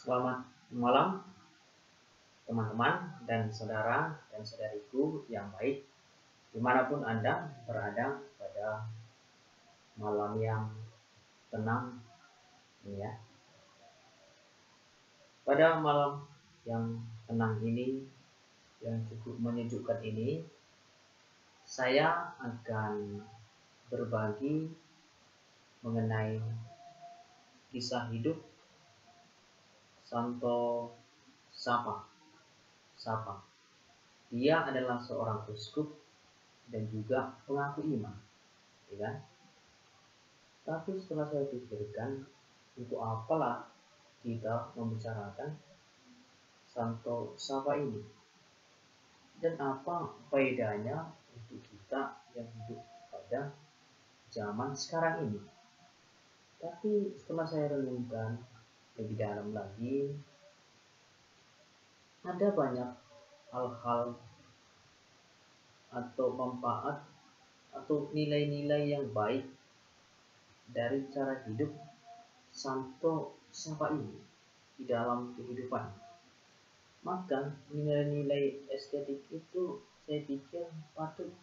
Selamat malam teman-teman dan saudara dan saudariku yang baik dimanapun Anda berada pada malam yang tenang ini ya. Pada malam yang tenang ini, yang cukup menyejukkan ini, saya akan berbagi mengenai kisah hidup Santo Sapa. Dia adalah seorang uskup dan juga pengaku iman, ya kan? Tapi setelah saya pikirkan, untuk apalah kita membicarakan Santo Sapa ini? Dan apa faedahnya untuk kita yang hidup pada zaman sekarang ini? Tapi setelah saya renungkan lebih dalam lagi, ada banyak hal-hal atau manfaat atau nilai-nilai yang baik dari cara hidup Santo Sapa ini di dalam kehidupan. Maka nilai-nilai estetik itu saya pikir patut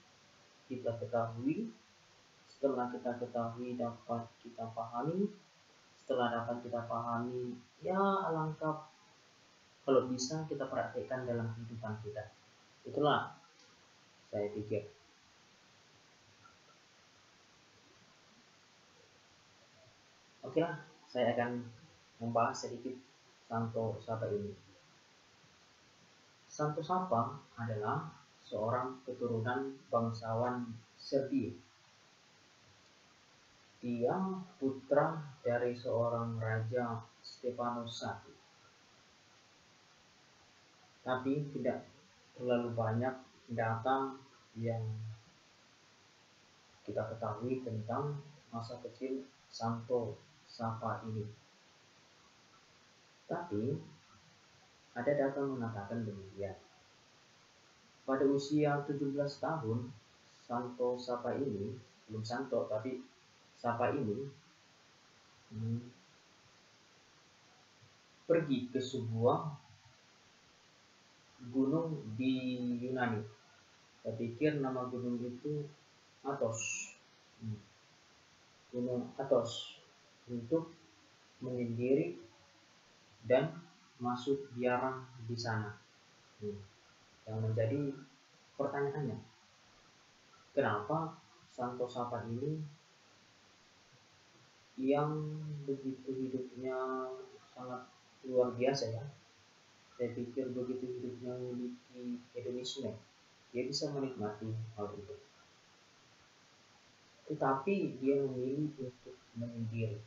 kita ketahui. Setelah kita ketahui dapat kita pahami. Setelah dapat kita pahami, ya alangkah kalau bisa kita praktekkan dalam kehidupan kita. Itulah saya pikir. Oke lah, saya akan membahas sedikit Santo Sapa ini. Santo Sapa adalah seorang keturunan bangsawan Serbia. Dia putra dari seorang raja Stefanus I. Tapi tidak terlalu banyak data yang kita ketahui tentang masa kecil Santo Sapa ini. Tapi ada data mengatakan demikian. Pada usia 17 tahun, Santo Sapa ini, belum Santo tapi Sapa ini pergi ke sebuah gunung di Yunani. Saya pikir nama gunung itu Athos. Gunung Athos, untuk menyendiri dan masuk biara di sana. Yang menjadi pertanyaannya, kenapa Santo Sapa ini yang begitu hidupnya sangat luar biasa ya? Saya pikir begitu hidupnya memiliki hedonisme, dia bisa menikmati hal itu. Tetapi dia memilih untuk menyendiri.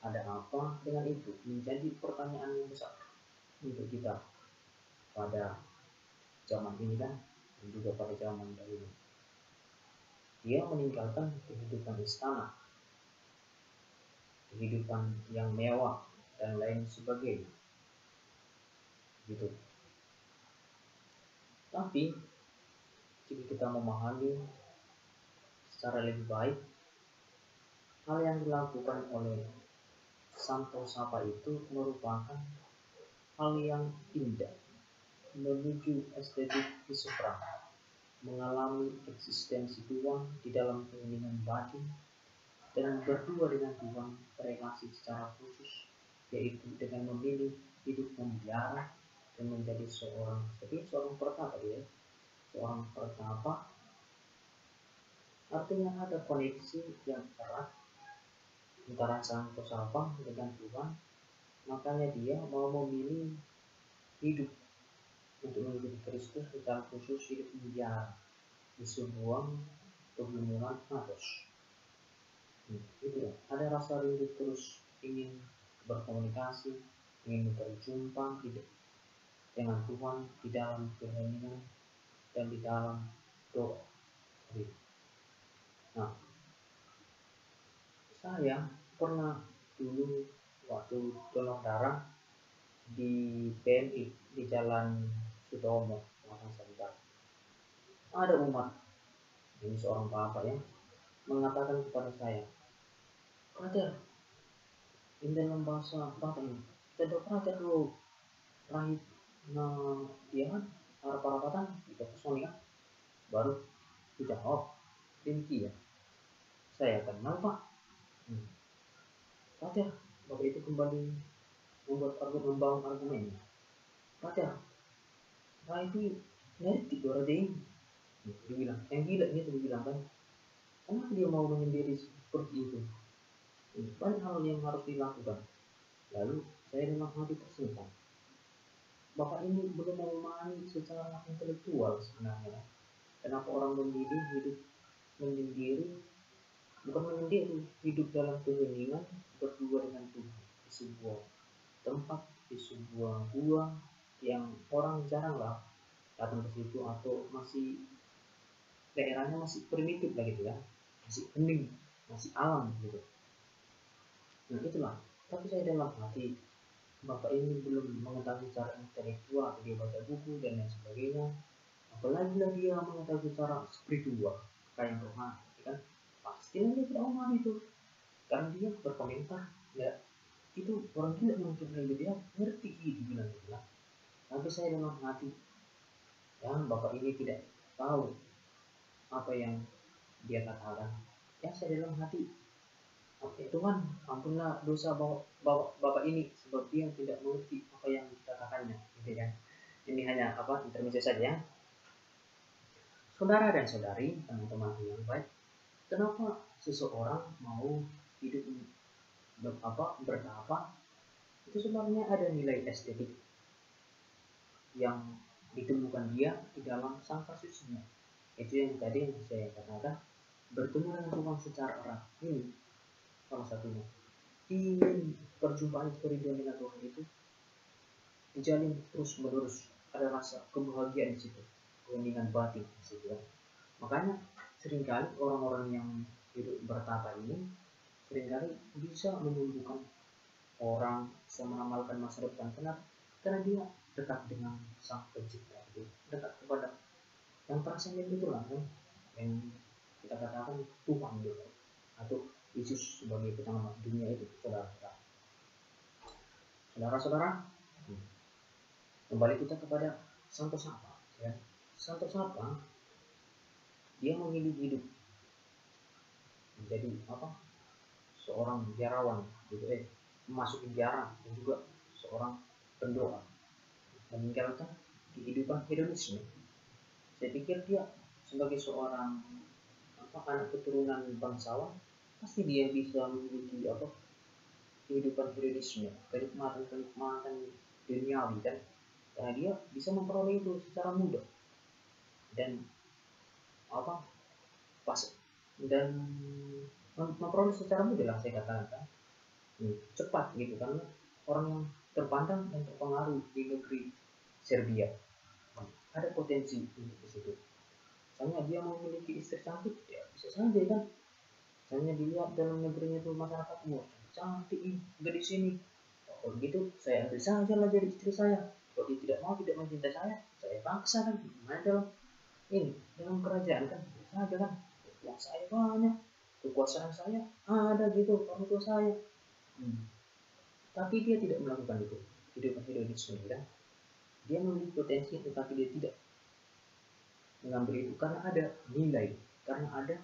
Ada apa dengan itu? Menjadi pertanyaan yang besar untuk kita pada zaman ini kan, dan juga pada zaman dahulu. Dia meninggalkan kehidupan istana, kehidupan yang mewah dan lain sebagainya, gitu. Tapi jika kita memahami secara lebih baik, hal yang dilakukan oleh Santo Sapa itu merupakan hal yang indah, menuju estetik kesuprah, mengalami eksistensi Tuhan di dalam keheningan batin, dan berdua dengan Tuhan berrelasi secara khusus, yaitu dengan memilih hidup memelihara dan menjadi seorang pertapa ya, seorang pertapa. Artinya ada koneksi yang erat antara Santo Sapa dengan Tuhan. Makanya dia mau memilih hidup untuk mengikuti Kristus secara khusus, hidup memelihara di sebuah pegunungan Athos. Itu ya, ada rasa rindu terus ingin berkomunikasi, ingin berjumpa dengan Tuhan di dalam keheningan dan di dalam doa. Nah, saya pernah dulu waktu donor darah di PMI di Jalan Sutomo, Makassar. Ada umat, ini seorang bapak ya, mengatakan kepada saya, "Brother, in dalam bahasa bapak ini, tidak pernah terlalu rahit. Nah, dia kan harap-harapatan kita personik kan, baru sudah tinggi ya. Saya kenal Pak. Pacar, Bapak itu kembali membangun argumennya. Pacar, nah itu ngerti orang dia bilang, yang gila gitu dibilang kan. Kenapa dia mau menyendiri seperti itu? Banyak hal yang harus dilakukan. Lalu saya dengan hati tersentak. Bapak ini belum memahami secara intelektual sebenarnya. Kenapa orang memilih hidup menyendiri, bukan menyendiri, hidup dalam keheningan berdua dengan Tuhan di sebuah tempat, di sebuah gua yang orang jarang lah datang ke situ, atau masih daerahnya masih primitif lah gitu ya, masih hening, masih alam gitu. Nah itulah. Tapi saya dalam hati, Bapak ini belum mengetahui secara intelektual, dia baca buku dan lain sebagainya. Apalagi lah dia mengetahui secara spiritual, kayak rohani, kan? Pasti dia tidak memahami itu. Karena dia berkomentar, ya itu orang gila mungkin dia ngerti gitu bilang gitu lah. Tapi saya dalam hati, ya Bapak ini tidak tahu apa yang dia katakan. Ya saya dalam hati, oke Tuhan, ampunlah dosa bapak ini, sebab dia tidak mengerti apa yang dikatakannya, gitu kan? Ini hanya intermezzo saja ya. Saudara dan saudari, teman-teman yang baik, kenapa seseorang mau hidup bertapa? Itu sebenarnya ada nilai estetik yang ditemukan dia di dalam sang kasusnya. Itu yang tadi yang saya katakan, bertemu dengan Tuhan secara erat. Ini salah satunya. Ingin perjumpaan kerinduan dengan Tuhan itu dijalin terus menerus, ada rasa kebahagiaan di situ, keheningan batin di situ. Makanya seringkali orang-orang yang hidup bertapa ini seringkali bisa menyembuhkan orang, bisa mengamalkan masa depan. Kenapa? Karena dia dekat dengan sang pencipta itu, dekat kepada yang transenden itu lah kan, yang kita katakan Tuhan gitu, atau Yesus sebagai penyelamat dunia itu, saudara-saudara. Kembali kita kepada Santo Sapa, ya. Santo Sapa dia memilih hidup menjadi seorang biarawan gitu, masuk penjara, dan juga seorang pendoa, meninggalkan kehidupan hedonisme. Saya pikir dia sebagai seorang anak keturunan bangsawan, pasti dia bisa memiliki kehidupan hedonisme, kenikmatan duniawi kan, karena dia bisa memperoleh itu secara mudah dan pas dan memperoleh secara mudah lah saya katakan, cepat gitu, karena orang yang terpandang dan terpengaruh di negeri Serbia ada potensi untuk ke situ. Misalnya dia memiliki istri cantik, ya bisa saja kan. Misalnya dilihat dalam negerinya itu masyarakat, cantik gadis sini, kalau gitu saya ambil saja lah jadi istri saya. Kalau dia tidak mencintai saya paksa kan, main dalam kerajaan kan, bisa aja kan, uang saya banyak, kekuasaan saya ada gitu, orang tua saya. Tapi dia tidak melakukan itu, hidup hedonisme kan. Dia memiliki potensi, tetapi dia tidak mengambil itu karena ada nilai, karena ada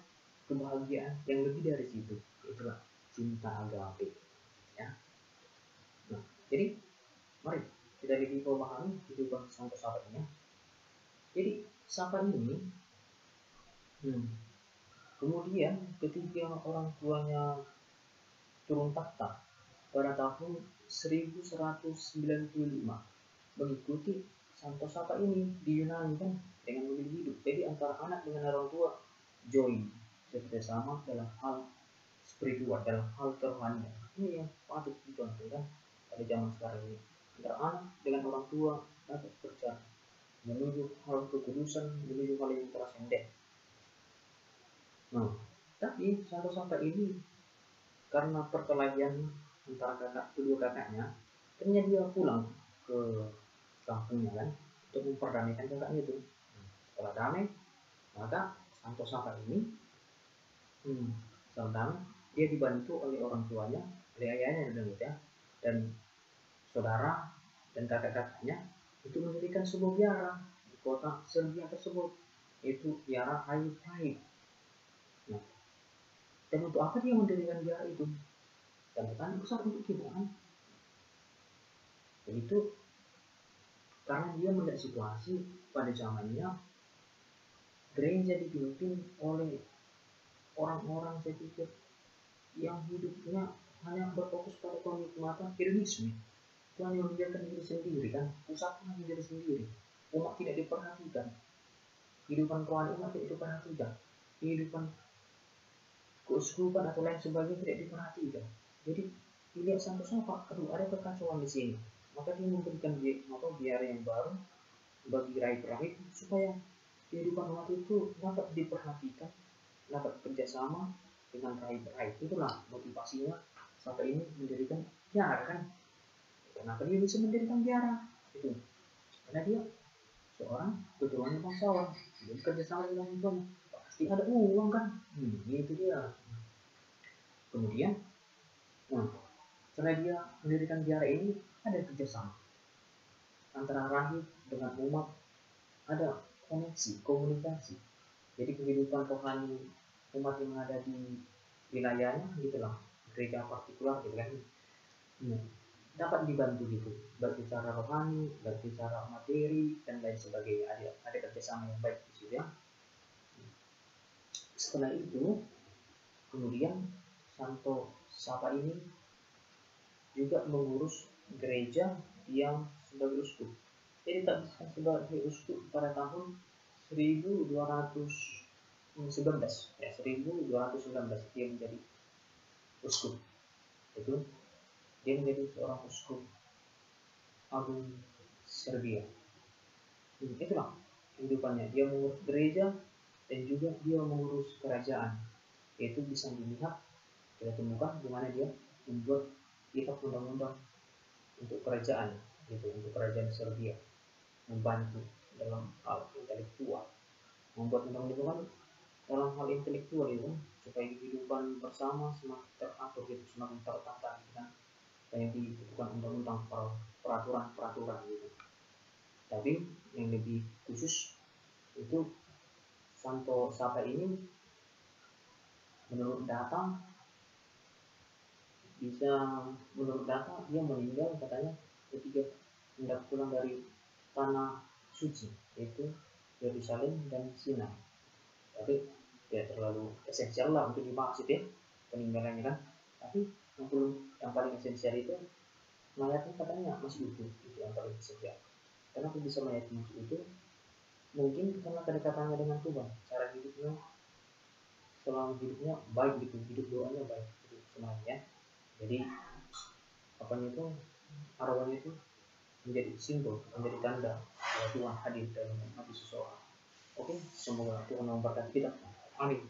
kebahagiaan yang lebih dari situ, itulah cinta agape, ya. Nah, jadi mari kita lebih memahami kehidupan Santo Sapa ini. Jadi Sapa ini kemudian ketika orang tuanya turun takhta pada tahun 1195 mengikuti Santo Sapa ini di Yunani kan, dengan memilih hidup. Jadi antara anak dengan orang tua join bersama dalam hal spiritual, dalam hal kerohanian. Ini yang patut dicontoh kan pada zaman sekarang ini, antara anak dengan orang tua dapat berjalan menuju hal kekudusan, menuju hal yang transenden. Nah, tapi Santo Sapa ini karena perkelahian antara kedua kakaknya, ternyata dia pulang ke kampungnya kan, untuk memperdamaikan kakaknya itu. Setelah damai, maka Santo Sapa ini setelah damai, dia dibantu oleh orang tuanya, oleh ayahnya ya, dan saudara dan kakak-kakaknya itu mendirikan sebuah biara di kota Serbia tersebut, yaitu biara Aid. Nah, dan untuk apa dia mendirikan biara itu? Dan bukan besar untuk kita kan? Dan itu karena dia melihat situasi pada zamannya gereja dipimpin oleh orang-orang, saya pikir, yang hidupnya hanya berfokus pada kenikmatan hedonisme. Itu hanya membiarkan diri sendiri kan, pusatnya diri sendiri. Umat tidak diperhatikan, kehidupan rohani umat tidak diperhatikan, kehidupan keuskupan atau lain sebagainya tidak diperhatikan. Jadi dilihat sampai aduh ada kekacauan di sini, maka dia memberikan biara yang baru bagi rahib-rahib supaya kehidupan umat itu dapat diperhatikan, dapat kerjasama dengan rahib-rahib. Itulah motivasinya sampai ini mendirikan biara kan. Kenapa dia bisa mendirikan biara? Itu karena dia seorang keturunan bangsawan, dia bekerja sama dengan ibunya, pasti ada uang kan. Itu dia. Kemudian, setelah dia mendirikan biara ini, ada kerjasama antara rahib dengan umat, ada koneksi, komunikasi. Jadi kehidupan rohani umat yang ada di wilayahnya gitulah, gereja partikular gitu kan, dapat dibantu gitu, baik secara rohani, baik secara materi dan lain sebagainya. Ada kerjasama yang baik di situ ya. Setelah itu kemudian Santo Sapa ini juga mengurus gereja yang sebagai uskup. Jadi tak bisa sebagai uskup pada tahun 1219 ya, 1219 dia menjadi uskup. Itu dia menjadi seorang uskup agung Serbia. Itulah kehidupannya, dia mengurus gereja dan juga dia mengurus kerajaan. Itu bisa dilihat, kita temukan di mana dia membuat kitab undang-undang untuk kerajaan, gitu, untuk kerajaan Serbia, membantu dalam hal intelektual, membuat undang-undang dalam hal intelektual itu supaya kehidupan bersama semakin teratur, gitu, semakin tertata, gitu kan, kayak dibutuhkan undang-undang, peraturan gitu. Tapi yang lebih khusus itu Santo Sapa ini menurut data dia meninggal katanya ketika hendak pulang dari tanah suci, yaitu Yerusalem dan Sinai. Tapi tidak terlalu esensial lah untuk dibahas itu ya, peninggalannya kan. Tapi yang paling esensial itu mayatnya katanya masih utuh, itu yang paling esensial. Kenapa bisa mayatnya masih utuh? Mungkin karena kedekatannya dengan Tuhan, cara hidupnya selama hidupnya baik gitu, hidup doanya baik gitu semuanya. Jadi apanya itu, arwahnya itu menjadi simbol, menjadi tanda bahwa Tuhan hadir dalam hati seseorang. Oke, semoga Tuhan memberkati kita. Amin.